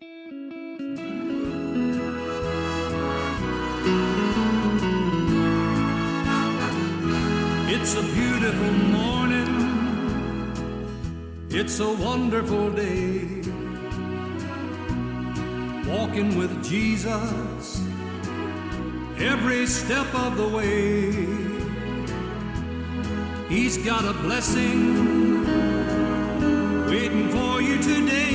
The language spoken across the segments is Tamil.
It's a beautiful morning, it's a wonderful day, walking with Jesus every step of the way. He's got a blessing waiting for you today.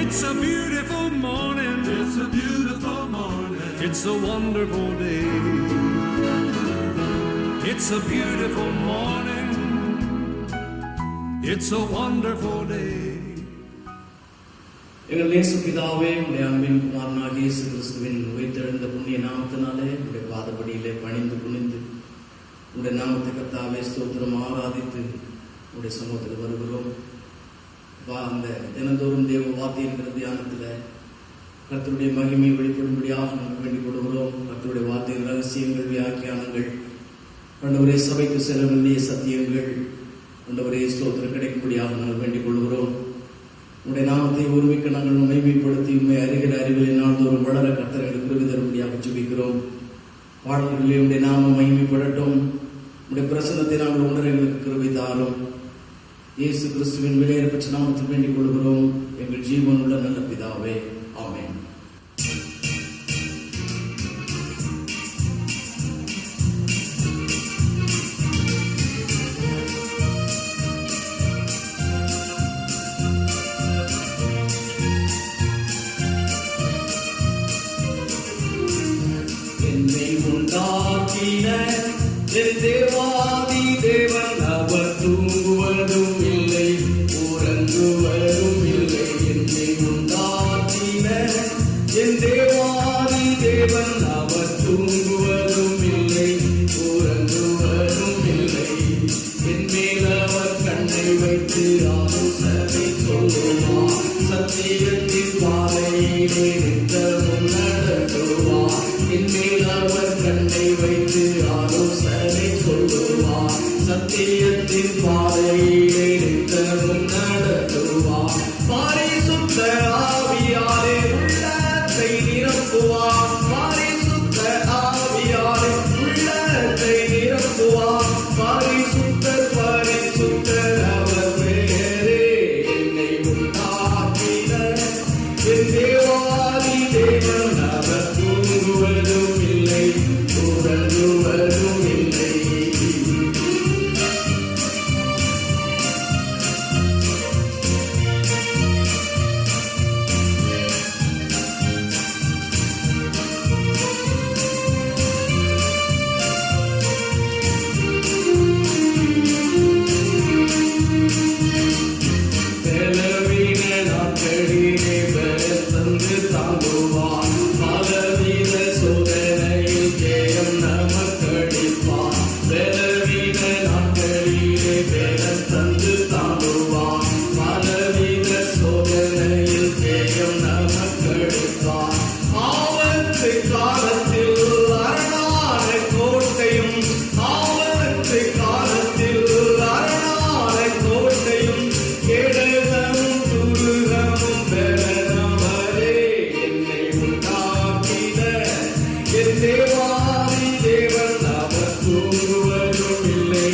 It's a beautiful morning, it's a beautiful morning, it's a wonderful day. It's a beautiful morning, it's a wonderful day. எங்கள் நேச பிதாவே, உடைய அன்பின் குமாரனாகிய இயேசு கிறிஸ்துவின் உயிர்த்தெழுந்த புண்ணிய நாமத்தினாலே உடைய பாதபடியிலே பணிந்து குனிந்து உடைய நாமத்தை கர்த்தாவே ஸ்தோத்திரம் ஆராதித்து உடைய சமூகத்தில் வருகிறோம். அந்த தினந்தோறும் தேவ வார்த்தை இருக்கிற தியானத்தில் கர்த்தருடைய மகிமை வெளிப்படும்படியாக நாங்கள் வேண்டிக் கொள்கிறோம். கர்த்தருடைய வார்த்தையின் ரகசியங்கள், வியாக்கியானங்கள், ஆண்டவரே சபைக்கு செல்ல வேண்டிய சத்தியங்கள், ஆண்டவரே ஸ்தோத்திரம் கிடைக்கும்படியாக நாங்கள் வேண்டிக் கொள்கிறோம். உடைய நாமத்தை ஒருமிக்க நாங்கள் மகிமைப்படுத்தி உண்மை அறிகிற அறிவில் நாள்தோறும் வளர கர்த்தரை கிருபை தரும்படியாக ஜெபிக்கிறோம். பாடல்களிலே உடைய நாமம் மகிமைப்படட்டும். உடைய பிரசன்னத்தை நாங்கள் உணர எங்களுக்கு கிருபை தாரும். இயேசு கிறிஸ்துவின் விலையேறப்பட்ட நாமத்தில் வேண்டிக் கொள்கிறோம் எங்கள் ஜீவனுள்ள நல்ல பிதாவே, ஆமென். என்னை உண்டாக்கின என் தேவாதி தேவன் அவர் தூங்குவதும் இல்லை, உறங்குவதும் இல்லை. என்னை உண்டாக்கின என் தேவாதி தேவன் அவர் தூங்குவதும் இல்லை, உறங்குவதும் இல்லை. என் மேல் அவர் கண்ணை வைத்து ஆலோசனை சொல்லுவார், சத்தியத்தின் பாதையிலே நித்தமும் நடத்துவார். என் மேல் அவர் கண்ணை வைத்து ஆலோசனை சொல்லுவார், சத்தியத்தின் பாதையிலே நித்தமும் நடத்துவார். பரிசுத்த ஆவியாலே உள்ளத்தை நிரப்புவார், பரிசுத்த ஆவியாலே உள்ளத்தை நிரப்புவார். பரிசுத்தர் பரிசுத்தர் அவர் பெயரே. என்னை உண்டாக்கினர் என் தேவாதி தேவன் அவர் தூங்குவதும் இல்லை, உறங்குவதும் இல்லை. பலவீன நாட்களிலே பலன் தந்து தாங்குவார், பலவித சோதனையில் ஜெயம் நமக்களிப்பார். பலவீன நாட்களிலே பலன் தந்து தாங்குவார், பலவித சோதனையில் ஜெயம் நமக்களிப்பார். ஆபத்து காலத்தில் அரணான கோட்டையும், ஆபத்து காலத்தில் அரணான கோட்டையும், கேடகமும் துருகமும் பெறனவரே. என்னை உண்டாக்கின என் தேவாதி தேவன் அவர் தூங்குவதும் இல்லை,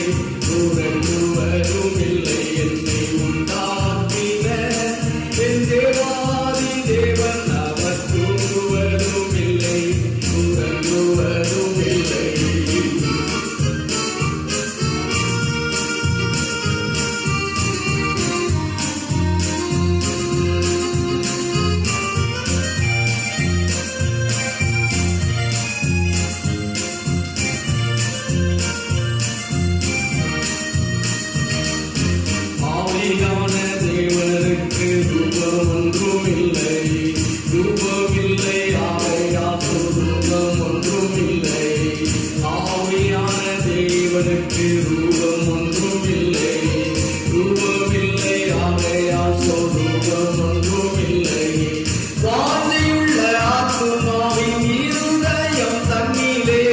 உறங்குவதும் இல்லை. என்னை உண்டாக்கின என் தேவாதி தேவன் அவர் தூங்குவதும் இல்லை, உறங்குவதும் இல்லை. ஆவியான தேவனுக்கு ரூபம் ஒன்றும் இல்லை, ரூபம் இல்லை. ஆவையாசோ ரூபம் ஒன்றும் இல்லை. ஆவியான தேவனுக்கு ரூபம் ஒன்றும் இல்லை, ரூபம் இல்லை. ஆவையாசோ ரூபம் ஒன்றும் இல்லை. வாஞ்சையுள்ள ஆத்துமாவின் இருதயம் தன்னிலே,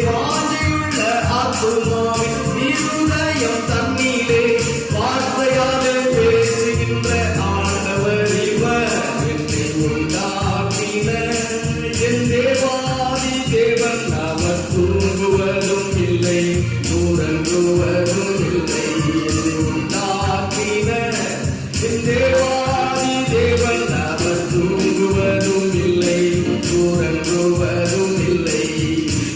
வாஞ்சையுள்ள ஆத்துமாவின் இருதயம் தன்னிலே, வார்த்தையாலே பேசுகின்ற ஆண்டவர் உறங்குவதும் இல்லை. என்னை உண்டாக்கின என் தேவாதி தேவன் அவர் தூங்குவதும் இல்லை, உறங்குவதும் இல்லை.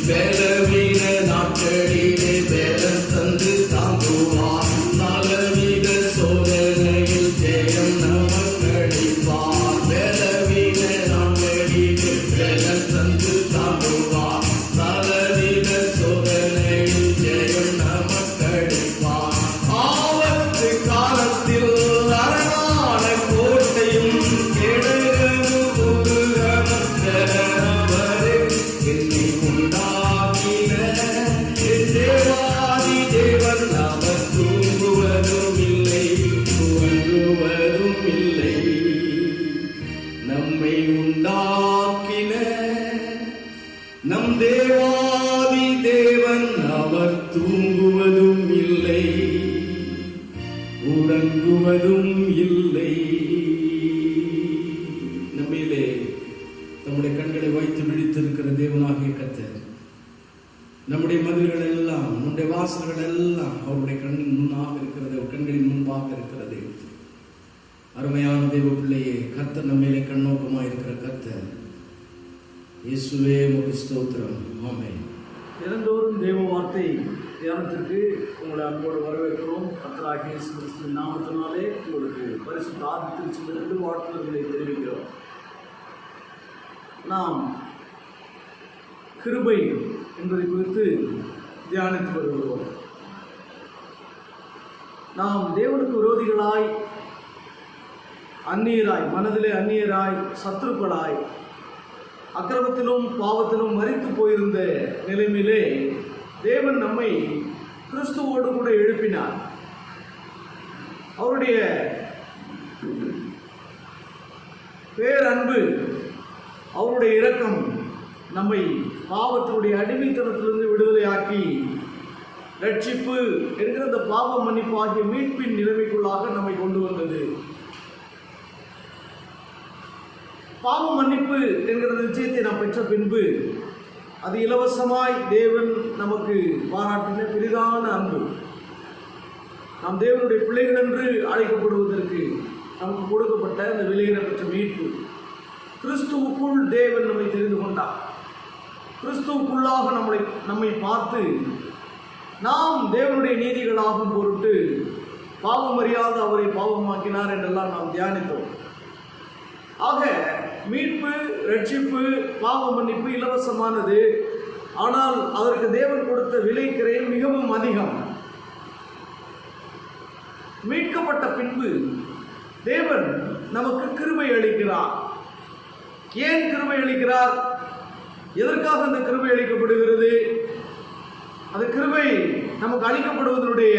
பலவீன நாட்களிலே பலன் தந்து தாங்குவார், பலவித சோதனையில் ஜெயம் நமக்களிப்பார். பலவீன நாட்களிலே பலன் தந்து தாங்குவார், பலவித சோதனையில் ஜெயம் நமக்களிப்பார். ஆபத்து காலத்தில் அரணான கோட்டையும் கேடகமும் புதுகமும் தரவரே. என்னை உண்டாக்கின என் தேவாதி தேவன் அவர் தூங்குவதும் இல்லை, உறங்குவதும் இல்லை. நம்மை உண்டாக்கின நம் தேவாதி தேவன் அவர் தூங்குவதும் இல்லை, உறங்குவதும் இல்லை. நம்மிலே நம்முடைய கண்களை வைத்து விழித்திருக்கிற தேவனாகிய கர்த்தர் நம்முடைய மதில்கள் எல்லாம், நம்முடைய வாசல்கள் எல்லாம் அவருடைய கண்ணின் முன்னாக இருக்கிறது, அவர் கண்களின் முன்பாக இருக்கிறது. அருமையான தேவ பிள்ளையே, கர்த்தர் நம்மிலே கண்ணோக்கமாக இருக்கிற கர்த்தர். இயேசுவே உமக்கு ஸ்தோத்திரம். ஆமென். தினந்தோறும் தேவ வார்த்தை தியானத்திற்கு உங்களை அன்போடு வரவேற்கிறோம். கர்த்தராகிய இயேசு கிறிஸ்துவின் நாமத்தினாலே உங்களுக்கு பரிசுத்த ஆதி திருச்சபையிலிருந்து வாழ்த்துதல்களை தெரிவிக்கிறோம். நாம் கிருபை என்பதை குறித்து தியானித்து வருகிறோம். நாம் தேவனுக்கு விரோதிகளாய், அந்நியராய், மனதிலே அந்நியராய், சத்துருக்களாய், அக்கிரமத்திலும் பாவத்திலும் மரித்து போயிருந்த நிலைமையிலே தேவன் நம்மை கிறிஸ்துவோடு கூட எழுப்பினார். அவருடைய பேரன்பு, அவருடைய இரக்கம் நம்மை பாவத்தினுடைய அடிமைத்தனத்திலிருந்து விடுதலையாக்கி ரட்சிப்பு என்கிற அந்த பாவ மன்னிப்பு ஆகிய மீட்பின் நிலைமைக்குள்ளாக நம்மை கொண்டு வந்தது. பாவ மன்னிப்பு என்கிற நிச்சயத்தை நாம் பெற்ற பின்பு அது இலவசமாய் தேவன் நமக்கு பாராட்டின பெரிதான அன்பு. நாம் தேவனுடைய பிள்ளைகள் என்று அழைக்கப்படுவதற்கு நமக்கு கொடுக்கப்பட்ட அந்த விலையின பெற்ற மீட்பு. கிறிஸ்துவுக்குள் தேவன் நம்மை தெரிந்து கொண்டார். கிறிஸ்துவுக்குள்ளாக நம்மை பார்த்து நாம் தேவனுடைய நீதிகளாகும் பொருட்டு பாவமறியாத அவரை பாவமாக்கினார் என்றெல்லாம் நாம் தியானித்தோம். ஆக மீட்பு, ரட்சிப்பு, பாவ மன்னிப்பு இலவசமானது. ஆனால் அதற்கு தேவன் கொடுத்த விலைக்கிரயம் மிகவும் அதிகம். மீட்கப்பட்ட பின்பு தேவன் நமக்கு கிருபை அளிக்கிறார். ஏன் கிருபை அளிக்கிறார்? எதற்காக அந்த கிருபை அளிக்கப்படுகிறது? அந்த கிருபை நமக்கு அளிக்கப்படுவதனுடைய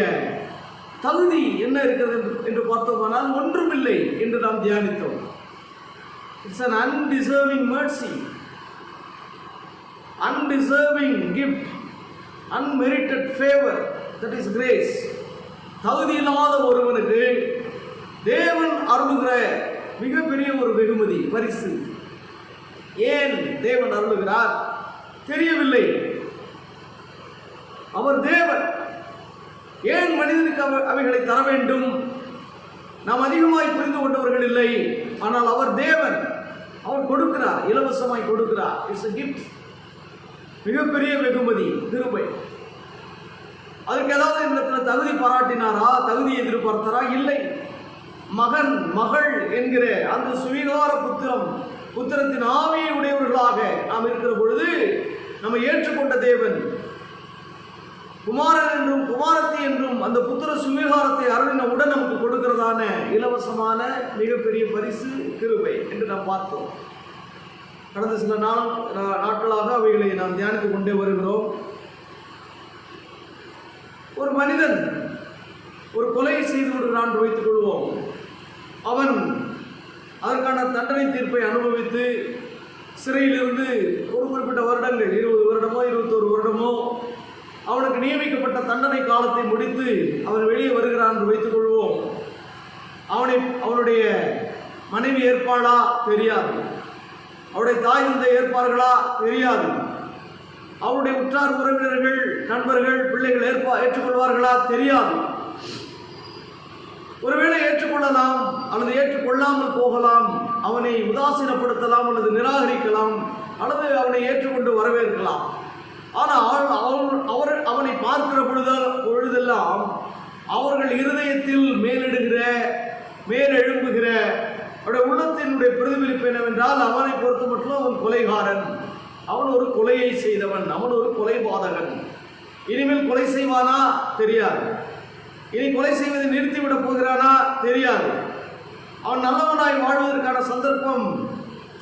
தகுதி என்ன இருக்கிறது என்று பார்த்தோமானால் ஒன்றுமில்லை என்று நாம் தியானித்தோம். It's an undeserving mercy, undeserving gift, unmerited favor, that is grace. தகுதி இல்லாத ஒருவனுக்கு தேவன் அருளுகிற மிகப்பெரிய ஒரு வெகுமதி, பரிசு. ஏன் தேவன் அருளுகிறார்? தெரியவில்லை. அவர் தேவன். ஏன் மனிதனுக்கு அவைகளை தர வேண்டும்? நாம் அதிகமாய் புரிந்து கொண்டவர்கள் இல்லை. ஆனால் அவர் தேவன். அவர் கொடுக்கிறார், இலவசமாய் கொடுக்கிறார். It's a gift. மிகப்பெரிய வெகுமதி, கிருபை. அதற்கு ஏதாவது இந்த தகுதி பாராட்டினாரா? தகுதியை எதிர்பார்த்தாரா? இல்லை. மகன், மகள் என்கிற அந்த சுவீகார புத்திரத்தின் ஆவியை உடையவர்களாக நாம் இருக்கிற பொழுது நம்மை ஏற்றுக்கொண்ட தேவன் குமாரன் என்றும் குமாரத்தி என்றும் அந்த புத்திர சுவீகாரத்தை அருளின உடன் நமக்கு கொடுக்கிறதான இலவசமான மிகப்பெரிய பரிசு கிருபை என்று நாம் பார்த்தோம். கடந்த சில நாட்களாக அவைகளை நாம் தியானித்துக் கொண்டே வருகிறோம். ஒரு மனிதன் ஒரு கொலையை செய்து விடுகிறான் என்று வைத்துக் கொள்வோம். அவன் அதற்கான தண்டனை தீர்ப்பை அனுபவித்து சிறையிலிருந்து ஒரு குறிப்பிட்ட வருடங்கள், 20 வருடமோ 21 வருடமோ அவனுக்கு நியமிக்கப்பட்ட தண்டனை காலத்தை முடித்து அவன் வெளியே வருகிறான் என்று வைத்துக் கொள்வோம். அவனுடைய மனைவி ஏற்பாளா? தெரியாது. அவருடைய தாய் தந்தை ஏற்பார்களா? தெரியாது. அவருடைய உற்றார் உறவினர்கள், நண்பர்கள், பிள்ளைகள் ஏற்றுக்கொள்வார்களா தெரியாது. ஒருவேளை ஏற்றுக்கொள்ளலாம் அல்லது ஏற்றுக்கொள்ளாமல் போகலாம். அவனை உதாசீனப்படுத்தலாம் அல்லது நிராகரிக்கலாம் அல்லது அவனை ஏற்றுக்கொண்டு வரவேற்கலாம். ஆனால் அவனை பார்க்கிற பொழுதெல்லாம் அவர்கள் இருதயத்தில் மேலெழும்புகிற அவருடைய உள்ளத்தினுடைய பிரதிபலிப்பு என்னவென்றால், அவனை பொறுத்த மட்டும் அவன் கொலைகாரன், அவன் ஒரு கொலையை செய்தவன், அவன் ஒரு கொலைபாதகன். இனிமேல் கொலை செய்வானா தெரியாது. இனி கொலை செய்வதை நிறுத்திவிடப் போகிறானா தெரியாது. அவன் நல்லவனாய் வாழ்வதற்கான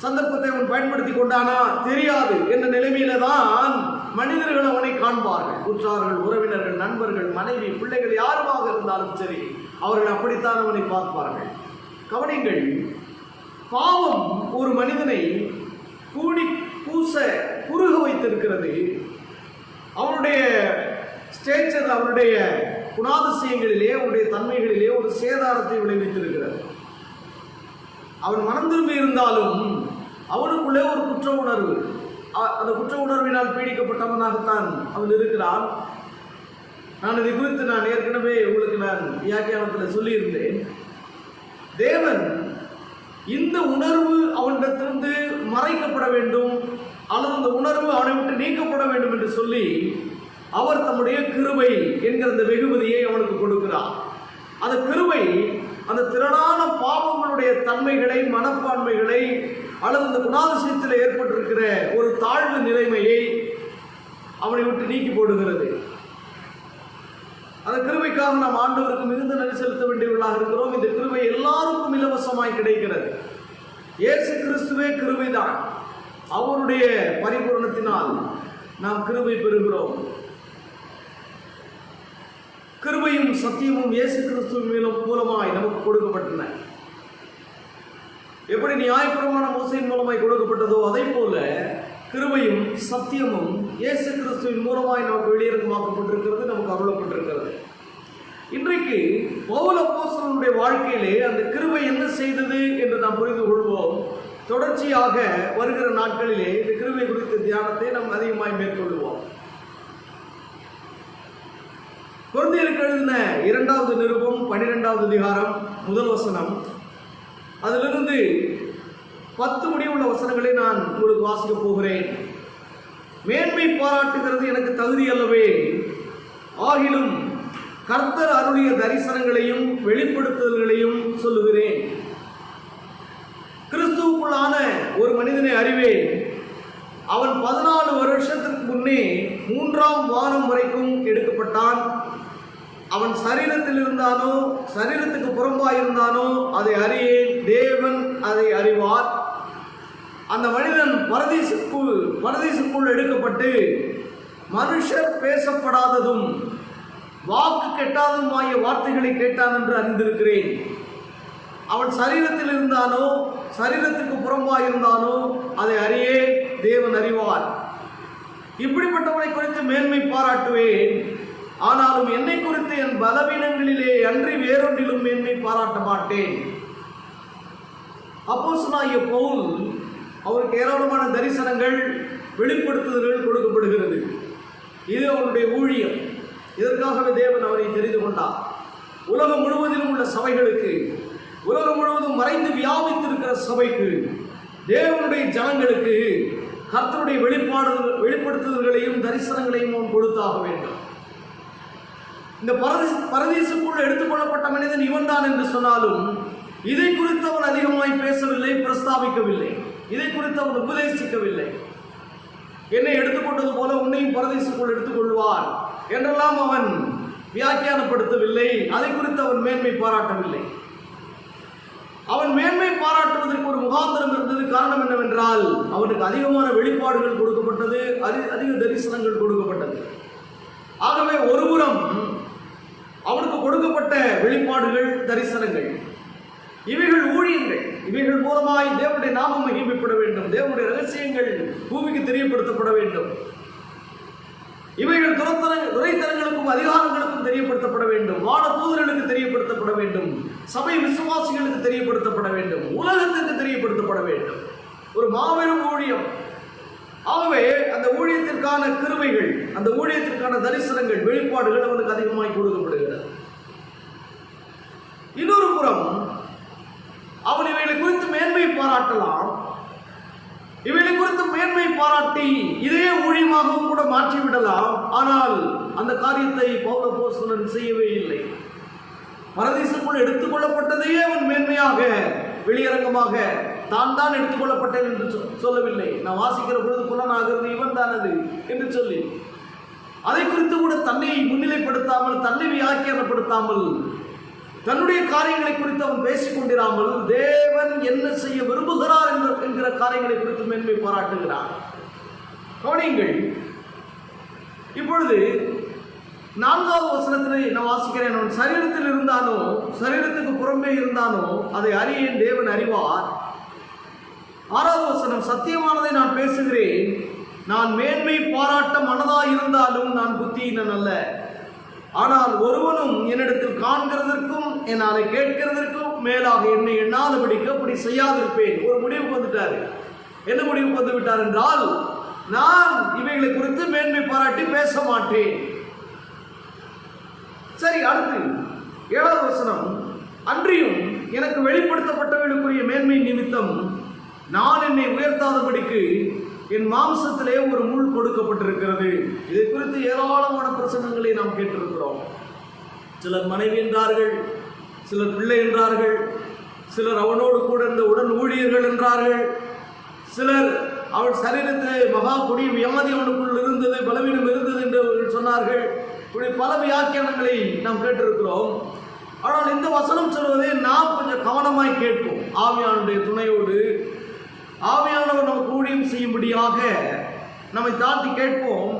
சந்தர்ப்பத்தை அவன் பயன்படுத்தி கொண்டானா தெரியாது என்ற நிலைமையில தான் மனிதர்கள் அவனை காண்பார்கள். உற்றார்கள், உறவினர்கள், நண்பர்கள், மனைவி, பிள்ளைகள் யாருமாக இருந்தாலும் சரி, அவர்கள் அப்படித்தான் அவனை பார்ப்பார்கள். கவனிங்கள், பாவம் ஒரு மனிதனை குறுக வைத்திருக்கிறது. அவனுடைய ஸ்டேச்சர், அவனுடைய குணாதிசயங்களிலே, அவனுடைய தன்மைகளிலே ஒரு சேதாரத்தை விளைவித்திருக்கிறது. அவன் மனம் திரும்பி இருந்தாலும் அவனுக்குள்ளே ஒரு குற்ற உணர்வு, அந்த குற்ற உணர்வினால் பீடிக்கப்பட்டவனாகத்தான் அவன் இருக்கிறான். இதை குறித்து ஏற்கனவே உங்களுக்கு வியாக்கியானத்தில் சொல்லியிருந்தேன். தேவன் இந்த உணர்வு அவனிடத்திலிருந்து மறைக்கப்பட வேண்டும் அல்லது அந்த உணர்வு அவனை விட்டு நீக்கப்பட வேண்டும் என்று சொல்லி அவர் தம்முடைய கிருபை என்கிற அந்த வெகுமதியை அவனுக்கு கொடுக்கிறார். அந்த கிருபை அந்த திரளான பாவங்களுடைய தன்மைகளை, மனப்பான்மைகளை அல்லது அந்த குணாதிசயத்தில் ஏற்பட்டிருக்கிற ஒரு தாழ்வு நிலைமையை அவனை விட்டு நீக்கி போடுகிறது. அந்த கிருபைக்காக நாம் ஆண்டவருக்கு மிகுந்த நன்றி செலுத்த வேண்டியவர்களாக இருக்கிறோம். இந்த கிருபை எல்லாருக்கும் இலவசமாய் கிடைக்கிறது. இயேசு கிறிஸ்துவே கிருபைதான். அவருடைய பரிபூரணத்தினால் நாம் கிருபை பெறுகிறோம். கிருபையும் சத்தியமும் இயேசு கிறிஸ்துவின் மூலமாய் நமக்கு கொடுக்கப்பட்டன. எப்படி நியாயப்பிரமாணம் மோசையின் மூலமாய் கொடுக்கப்பட்டதோ அதே போல கிருபையும் சத்தியமும் இயேசு கிறிஸ்துவின் மூலமாய் நமக்கு வெளியிறக்கமாக்கப்பட்டிருக்கிறது, நமக்கு அருளப்பட்டிருக்கிறது. இன்றைக்கு பவுல் அப்போஸ்தலனுடைய வாழ்க்கையிலே அந்த கிருபை என்ன செய்தது என்று நாம் புரிந்து கொள்வோம். தொடர்ச்சியாக வருகிற நாட்களிலே இந்த கிருபை குறித்த தியானத்தை நாம் அதிகமாய் மேற்கொள்வோம். கொரிந்தியருக்கு எழுதின 2வது நிருபம் 12வது அதிகாரம் 1 வசனம், அதிலிருந்து 10 முடிவுள்ள வசனங்களை நான் உங்களுக்கு வாசிக்க போகிறேன். மேன்மை பாராட்டுகிறது எனக்கு தகுதி அல்லவே, ஆகிலும் கர்த்தர் அருளிய தரிசனங்களையும் வெளிப்படுத்துதல்களையும் சொல்லுகிறேன். கிறிஸ்துவுக்குள்ளான ஒரு மனிதனை அறிவேன். அவன் 14 வருஷத்திற்கு முன்னே 3ஆம் வானம் வரைக்கும் எடுக்கப்பட்டான். அவன் சரீரத்தில் இருந்தானோ சரீரத்துக்கு புறம்பாயிருந்தானோ அதை அறியேன், தேவன் அதை அறிவார். அந்த மனிதன் பரதீசுக்குள் எடுக்கப்பட்டு மனுஷர் பேசப்படாததும் வாக்கு கெட்டாததுமாய வார்த்தைகளை கேட்டான் என்று அறிந்திருக்கிறேன். அவன் சரீரத்தில் இருந்தானோ சரீரத்துக்கு புறம்பாயிருந்தானோ அதை அறியே, தேவன் அறிவார். இப்படிப்பட்டவனை குறித்து மேன்மை பாராட்டுவேன். ஆனாலும் என்னை குறித்து என் பலவீனங்களிலே அன்றி வேறொன்றிலும் மேன்மை பாராட்ட மாட்டேன். அப்போஸ்தலனாகிய பவுல், அவருக்கு ஏராளமான தரிசனங்கள், வெளிப்படுத்துதல்கள் கொடுக்கப்படுகிறது. இது அவருடைய ஊழியம். இதற்காகவே தேவன் அவரை தெரிந்து கொண்டார். உலகம் முழுவதிலும் உள்ள சபைகளுக்கு, உலகம் முழுவதும் மறைந்து வியாபித்திருக்கிற சபைக்கு, தேவனுடைய ஜனங்களுக்கு கர்த்தருடைய வெளிப்படுத்துதல்களையும் தரிசனங்களையும் அவன் கொடுத்தாக வேண்டும். இந்த பரதீசுக்குள் எடுத்துக்கொள்ளப்பட்ட மனிதன் இவன் தான் என்று சொன்னாலும் இதை குறித்து அவன் அதிகமாய் பேசவில்லை, பிரஸ்தாபிக்கவில்லை. இதை குறித்து அவன் உபதேசிக்கவில்லை. என்னை எடுத்துக்கொண்டது போல உன்னையும் பரதீசுக்குள் எடுத்துக்கொள்வார் என்றெல்லாம் அவன் வியாக்கியானப்படுத்தவில்லை. அதை குறித்து அவன் மேன்மை பாராட்டவில்லை. அவன் மேன்மை பாராட்டுவதற்கு ஒரு முகாந்திரம் இருந்தது. காரணம் என்னவென்றால் அவனுக்கு அதிகமான வெளிப்பாடுகள் கொடுக்கப்பட்டது, அதிக தரிசனங்கள் கொடுக்கப்பட்டது. ஆகவே ஒருபுறம் அவனுக்கு கொடுக்கப்பட்ட வெளிப்பாடுகள், தரிசனங்கள், இவைகள் ஊழியங்கள். இவைகள் மூலமாய் தேவனுடைய நாமம் மகிமைப்பட வேண்டும், தேவனுடைய ரகசியங்கள் பூமிக்கு தெரியப்படுத்தப்பட வேண்டும். இவைகள் துரைத்தனங்களுக்கும் அதிகாரங்களுக்கும் தெரியப்படுத்தப்பட வேண்டும், வான தூதர்களுக்கு தெரியப்படுத்தப்பட வேண்டும், சபை விசுவாசிகளுக்கு தெரியப்படுத்தப்பட வேண்டும், உலகத்திற்கு தெரியப்படுத்தப்பட வேண்டும். ஒரு மாபெரும் ஊழியம். ஆகவே அந்த ஊழியத்திற்கான கிருபைகள், அந்த ஊழியத்திற்கான தரிசனங்கள், வெளிப்பாடுகள் அவனுக்கு அதிகமாய் கொடுக்கப்படுகிறது. இன்னொரு புறம் அவன் இவைகளை குறித்து மேன்மை பாராட்டலாம். இவைகளை குறித்து மேன்மை பாராட்டி இதே ஊழியமாகவும் கூட மாற்றிவிடலாம். ஆனால் அந்த காரியத்தை பவுல் அப்போஸ்தலன் செய்யவே இல்லை. பரதீசுக்குள் எடுத்துக்கொள்ளப்பட்டதையே அவன் மேன்மையாக வெளியரங்கமாக தான் எடுத்துக்கொள்ளப்பட்டேன் என்று சொல்லவில்லை. நான் வாசிக்கிற பொழுது புலனாகிறது இவன் தான் அது என்று சொல்லி அதை குறித்து கூட தன்னை முன்னிலைப்படுத்தாமல், தன்னை வியாக்கியானப்படுத்தாமல், தன்னுடைய காரியங்களை குறித்து அவன் பேசிக் கொண்டிராமல் தேவன் என்ன செய்ய விரும்புகிறார் என்கிற காரியங்களை குறித்து மேன்மை பாராட்டுகிறான். கவனியுங்கள், இப்பொழுது 4வது வசனத்திலே நான் வாசிக்கிறேன். அவன் சரீரத்தில் இருந்தானோ சரீரத்துக்கு புறம்பே இருந்தானோ அதை அறியேன், தேவன் அறிவார். 6வது வசனம், சத்தியமானதை நான் பேசுகிறேன், நான் மேன்மை பாராட்ட மனதாய் இருந்தாலும் நான் புத்தியினன் அல்ல. ஆனால் ஒருவனும் என்னிடத்தில் காண்கிறதற்கும் என்னாலே கேட்கிறதற்கும் மேலாக என்னை எண்ணாதபடிக்கு அப்படி செய்யாதிருப்பேன். ஒரு முடிவுக்கு வந்துட்டாரு. என்ன முடிவுக்கு வந்து விட்டார் என்றால், நான் இவைகளை குறித்து மேன்மை பாராட்டி பேச மாட்டேன். சரி, அடுத்து 7வது வசனம், அன்றியும் எனக்கு வெளிப்படுத்தப்பட்டவர்களுக்குரிய மேன்மை நிமித்தம் நான் என்னை உயர்த்தாதபடிக்கு என் மாம்சத்திலே ஒரு முள் கொடுக்கப்பட்டிருக்கிறது. இதை குறித்து ஏராளமான பிரசங்கங்களை நாம் கேட்டிருக்கிறோம். சிலர் மனைவி என்றார்கள், சிலர் பிள்ளை என்றார்கள், சிலர் அவனோடு கூட இருந்த உடன் ஊழியர்கள் என்றார்கள், சிலர் அவன் சரீரத்திலே மகா கொடிய வியாதி அவனுக்குள் இருந்தது, பலவீனம் இருந்தது என்று அவர்கள் சொன்னார்கள். இப்படி பல வியாக்கியானங்களை நாம் கேட்டிருக்கிறோம். ஆனால் இந்த வசனம் சொல்வதை நாம் கொஞ்சம் கவனமாய் கேட்போம். ஆவியானுடைய துணையோடு ஆவியானவர் நமக்கு ஊழியம் செய்யும்படியாக நம்மை தாழ்த்தி கேட்போம்.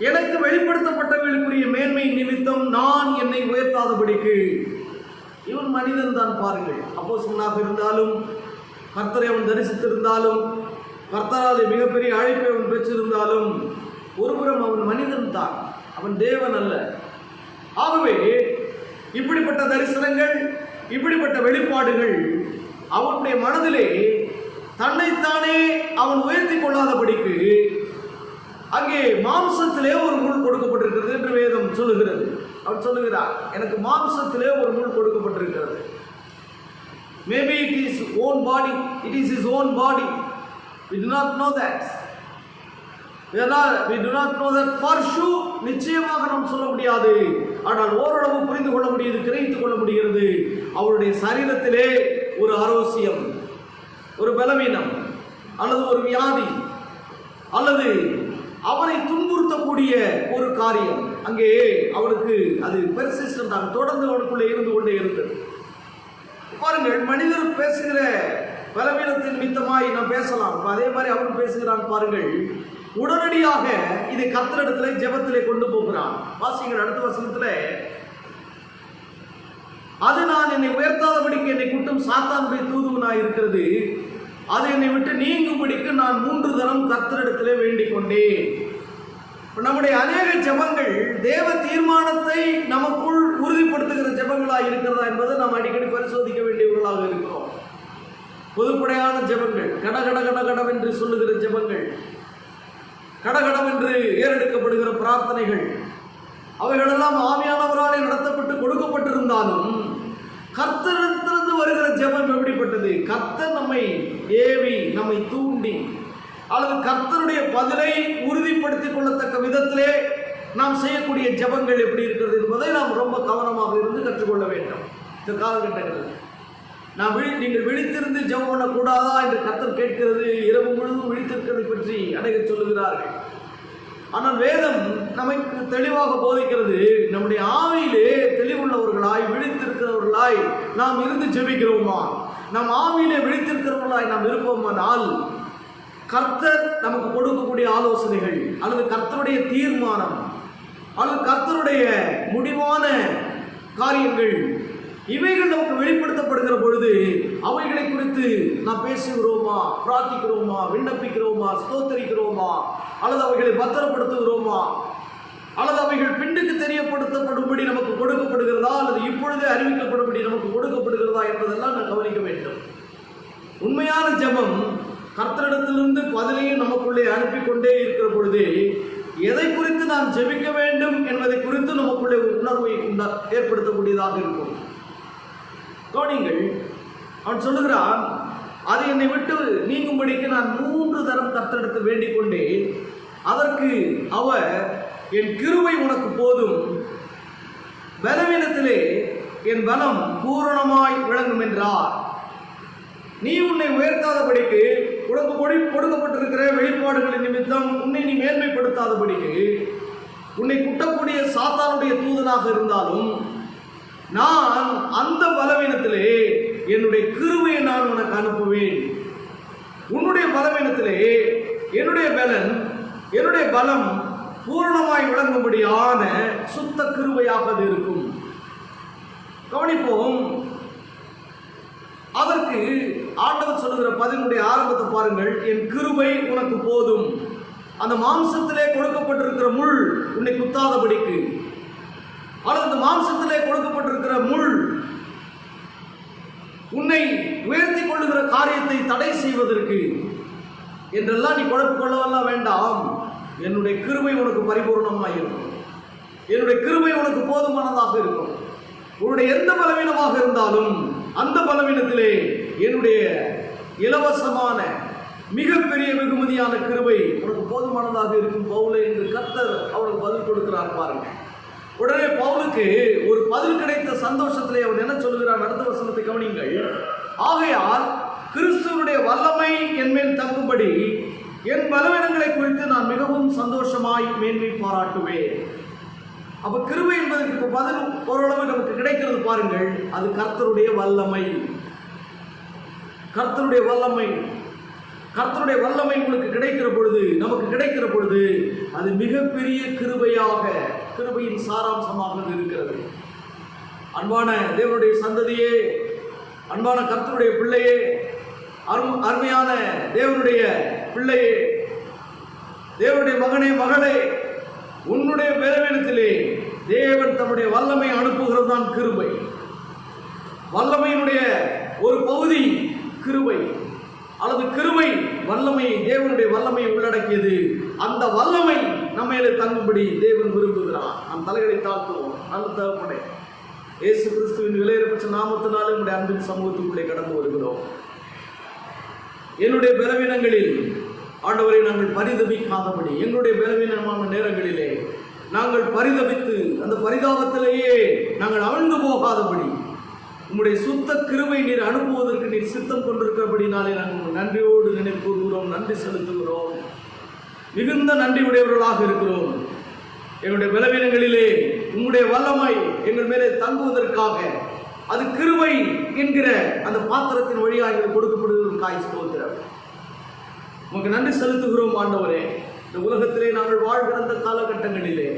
எனக்கு வெளிப்படுத்தப்பட்டவர்களுக்குரிய மேன்மை நிமித்தம் நான் என்னை உயர்த்தாதபடிக்கு. இவன் மனிதன் தான் பாருங்கள். அப்போஸ்தலனாக இருந்தாலும், கர்த்தரை அவன் தரிசித்திருந்தாலும், கர்த்தராலே மிகப்பெரிய அழைப்பை அவன் பெற்றிருந்தாலும், ஒருபுறம் அவன் மனிதன் தான், அவன் தேவன் அல்ல. ஆகவே இப்படிப்பட்ட தரிசனங்கள், இப்படிப்பட்ட வெளிப்பாடுகள் அவனுடைய மனதிலே தன்னைத்தானே அவன் உயர்த்தி கொள்ளாதபடிக்கு அங்கே மாம்சத்திலே ஒரு முள் கொடுக்கப்பட்டிருக்கிறது என்று வேதம் சொல்லுகிறது. அவன் சொல்லுகிறார், எனக்கு மாம்சத்திலே ஒரு முள் கொடுக்கப்பட்டிருக்கிறது. Maybe it is own body, it is his own body. We do not know that. We do not know that for sure. நிச்சயமாக நாம் சொல்ல முடியாது. ஆனால் ஓரளவு புரிந்து கொள்ள முடியுது, கிரகித்துக் கொள்ள முடிகிறது. அவருடைய சரீரத்திலே ஒரு ஆரோக்கியம், ஒரு பலவீனம் அல்லது ஒரு வியாதி அல்லது அவனை துன்புறுத்தக்கூடிய ஒரு காரியம் அங்கே அவனுக்கு அது பெர்சிஸ்டன்டாக தொடர்ந்து அவனுக்குள்ளே இருந்து கொண்டே இருந்தது. பாருங்கள், மனிதர் பேசுகிற பலவீனத்தின் நிமித்தமாய் நாம் பேசலாம். அதே மாதிரி அவன் பேசுகிறான் பாருங்கள். உடனடியாக இதை கர்த்தரிடத்திலே ஜெபத்திலே கொண்டு போகிறான். வாசிங்கள் அடுத்த வசனத்திலே, அது நான் என்னை உயர்த்தாதபடிக்கு என்னை குட்டும் சாத்தானுடைய தூதுவனாய் இருக்கிறது, அது என்னை விட்டு நீங்கும்படிக்கு நான் 3 தரம் கர்த்தரிடத்திலே வேண்டிக் கொண்டேன். நம்முடைய அநேக ஜெபங்கள் தேவ தீர்மானத்தை நமக்குள் உறுதிப்படுத்துகிற ஜெபங்களாக இருக்கிறதா என்பதை நாம் அடிக்கடி பரிசோதிக்க வேண்டியவர்களாக இருக்கிறோம். பொதுப்படையான ஜெபங்கள், கடகடவென்று சொல்லுகிற ஜெபங்கள், கடகடவென்று ஏறெடுக்கப்படுகிற பிரார்த்தனைகள், அவைகளெல்லாம் ஆவியானவராலே நடத்தப்பட்டு கொடுக்கப்பட்டிருந்தாலும் கர்த்தரிடத்திலிருந்து வருகிற ஜெபம் எப்படிப்பட்டது? கர்த்தர் நம்மை ஏவி, நம்மை தூண்டி அல்லது கர்த்தருடைய பதிலை உறுதிப்படுத்திக் கொள்ளத்தக்க விதத்திலே நாம் செய்யக்கூடிய ஜெபங்கள் எப்படி இருக்கிறது என்பதை நாம் ரொம்ப கவனமாக இருந்து கற்றுக்கொள்ள வேண்டும். இந்த காலகட்டங்களில் நீங்கள் விழித்திருந்து ஜெபம் பண்ணக்கூடாதா என்று கர்த்தர் கேட்கிறது. இரவு முழுவதும் விழித்திருக்கிறதை பற்றி அநேகர் சொல்லுகிறார்கள். ஆனால் வேதம் நமக்கு தெளிவாக போதிக்கிறது, நம்முடைய ஆவியிலே தெளிவுள்ளவர்களாய் விழித்திருக்கிறவர்களாய் நாம் இருந்து ஜெபிக்கிறோமா, நம் ஆவியிலே விழித்திருக்கிறவர்களாய் நாம் இருப்போமானால் கர்த்தர் நமக்கு கொடுக்கக்கூடிய ஆலோசனைகள் அல்லது கர்த்தருடைய தீர்மானம் அல்லது கர்த்தருடைய முடிவான காரியங்கள் இவைகள் நமக்கு வெளிப்படுத்தப்படுகிற பொழுது அவைகளை குறித்து நாம் பேசுகிறோமா, பிரார்த்திக்கிறோமா, விண்ணப்பிக்கிறோமா, ஸ்தோத்தரிக்கிறோமா, அல்லது அவைகளை பத்திரப்படுத்துகிறோமா, அல்லது அவைகள் பின்னுக்கு தெரியப்படுத்தப்படும்படி நமக்கு கொடுக்கப்படுகிறதா அல்லது இப்பொழுதே அறிவிக்கப்படும்படி நமக்கு கொடுக்கப்படுகிறதா என்பதெல்லாம் நாம் கவனிக்க வேண்டும். உண்மையான ஜெபம் கர்த்தரிடத்திலிருந்து பதிலையும் நமக்குள்ளே அனுப்பி கொண்டே இருக்கிற பொழுது எதை குறித்து நாம் ஜெபிக்க வேண்டும் என்பதை குறித்து நமக்குள்ளே உணர்வை ஏற்படுத்தக்கூடியதாக இருக்கும். கவனிங்கள், அவன் சொல்லுகிறான், அது என்னை விட்டு நீங்கும்படிக்கு நான் 3 தரம் கர்த்தரிடத்தில் வேண்டிக் கொண்டேன். அதற்கு அவர், என் கிருபை உனக்கு போதும், பலவீனத்திலே என் பலம் பூரணமாய் விளங்கும் என்றார். நீ உன்னை உயர்த்தாதபடிக்கு, உனக்கு கொடுக்கப்பட்டிருக்கிற வெளிப்பாடுகளின் நிமித்தம் உன்னை நீ மேன்மைப்படுத்தாதபடிக்கு, உன்னை குட்டக்கூடிய சாத்தானுடைய தூதனாக இருந்தாலும் நான் அந்த பலவீனத்திலே என்னுடைய கிருபையை நான் உனக்கு அனுப்புவேன். உன்னுடைய பலவீனத்திலே என்னுடைய பலம் பூரணமாய் விளங்கும்படியான சுத்த கிருபையாக அது இருக்கும். கவனிப்போம். அதற்கு ஆண்டவர் சொல்லுகிற பதினுடைய ஆரம்பத்தை பாருங்கள். என் கிருபை உனக்கு போதும். அந்த மாம்சத்திலே கொடுக்கப்பட்டிருக்கிற முள் உன்னை குத்தாதபடிக்கு, அல்லது அந்த மாம்சத்திலே கொடுக்கப்பட்டிருக்கிற முள் உன்னை உயர்த்தி கொள்ளுகிற காரியத்தை தடை செய்வதற்கு என்றெல்லாம் நீ குழப்பிக் கொள்ளவெல்லாம் வேண்டாம். என்னுடைய கிருபை உனக்கு பரிபூர்ணமாக இருக்கும். என்னுடைய கிருபை உனக்கு போதுமானதாக இருக்கும். உன்னுடைய எந்த பலவீனமாக இருந்தாலும் அந்த பலவீனத்திலே என்னுடைய இலவசமான மிகப்பெரிய வெகுமதியான கிருபை உனக்கு போதுமானதாக இருக்கும் பவுலே என்று கர்த்தர் அவனுக்கு பதில் கொடுக்கிறார். பாருங்க, உடனே பவுலுக்கு ஒரு பதில் கிடைத்த சந்தோஷத்திலே அவன் என்ன சொல்லுகிறான்? அடுத்த வசனத்தை கவனிங்கள். ஆகையால் கிறிஸ்துவனுடைய வல்லமை என் மேல் தங்கும்படி என் பலவீனங்களை குறித்து நான் மிகவும் சந்தோஷமாய் மேன்மை பாராட்டுவேன். அப்ப கிருபை என்பதற்கு பதில் ஓரளவு நமக்கு கிடைக்கிறது. பாருங்கள், அது கர்த்தருடைய வல்லமை. கர்த்தருடைய வல்லமை கர்த்தருடைய வல்லமை உங்களுக்கு கிடைக்கிற பொழுது, நமக்கு கிடைக்கிற பொழுது, அது மிகப்பெரிய கிருபையாக, கிருபையின் சாராம்சமாக இருக்கிறது. அன்பான தேவனுடைய சந்ததியே, அன்பான கர்த்தருடைய பிள்ளையே, அருமையான தேவனுடைய பிள்ளையே, தேவனுடைய மகனே மகளே, உன்னுடைய பலவீனத்திலே தேவன் தம்முடைய வல்லமை அனுப்புகிறது தான் கிருபை. வல்லமையினுடைய ஒரு பகுதி கிருபை, அல்லது கிருபை வல்லமை, தேவனுடைய வல்லமையை உள்ளடக்கியது. அந்த வல்லமை நம்மையிலே தங்கும்படி தேவன் விரும்புகிறார். நம் தலைகளை தாழ்த்துவோம். நல்ல தகப்பனே, இயேசு கிறிஸ்துவின் விலையேறப்பட்ட நாமத்தினாலே உங்களுடைய அன்பின் சமூகத்துக்குள்ளே கடந்து வருகிறோம். என்னுடைய பலவீனங்களில் ஆண்டவரை நாங்கள் பரிதபிக்காதபடி, எங்களுடைய பலவீனமான நேரங்களிலே நாங்கள் பரிதபித்து அந்த பரிதாபத்திலேயே நாங்கள் அவிழ்ந்து போகாதபடி உம்முடைய சுத்த கிருபை நீர் அனுப்புவதற்கு நீர் சித்தம் கொண்டிருக்கிறபடினாலே நாங்கள் நன்றியோடு நினைவு கூறுகிறோம், நன்றி செலுத்துகிறோம், மிகுந்த நன்றி உடையவர்களாக இருக்கிறோம். எங்களுடைய பலவீனங்களிலே உம்முடைய வல்லமை எங்கள் மேலே தங்குவதற்காக, அது கிருபை என்கிற அந்த பாத்திரத்தின் வழியாக எங்களுக்கு கொடுக்கப்படுவதற்காக ஸ்தோத்திரம். உமக்கு நன்றி செலுத்துகிறோம் ஆண்டவரே. இந்த உலகத்திலே நாங்கள் வாழ்கிற அந்த காலகட்டங்களிலே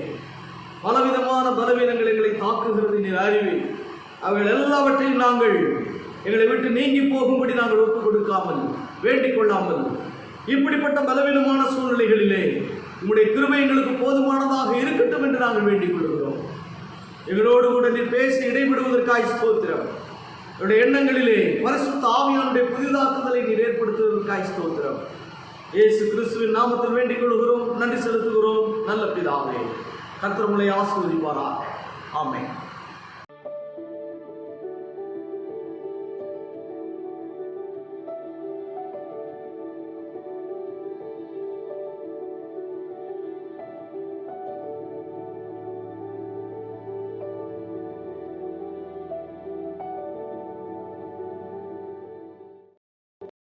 பலவிதமான பலவீனங்கள் எங்களை தாக்குகிறது நீர் அறிவி. அவைகள் எல்லாவற்றையும் நாங்கள் எங்களை விட்டு நீங்கி போகும்படி நாங்கள் ஒப்புக் கொடுக்காமல், வேண்டிக் கொள்ளாமல், இப்படிப்பட்ட பலவீனமான சூழ்நிலைகளிலே உம்முடைய கிருபை எங்களுக்கு போதுமானதாக இருக்கட்டும் என்று நாங்கள் வேண்டிக் கொள்கிறோம். எங்களோடு கூட நீர் பேசி இடைவிடுவதற்காக ஸ்தோத்திரம். என்னுடைய எண்ணங்களிலே பரிசுத்த ஆவியானுடைய புதிதாக்குதலை நீர் ஏற்படுத்துவதற்காக ஸ்தோத்திரம். இயேசு கிறிஸ்துவின் நாமத்தில் வேண்டிக் கொள்கிறோம், நன்றி செலுத்துகிறோம். நல்ல பிதாவே, கர்த்தர் உங்களை ஆசீர்வதிப்பாராக. ஆமென்.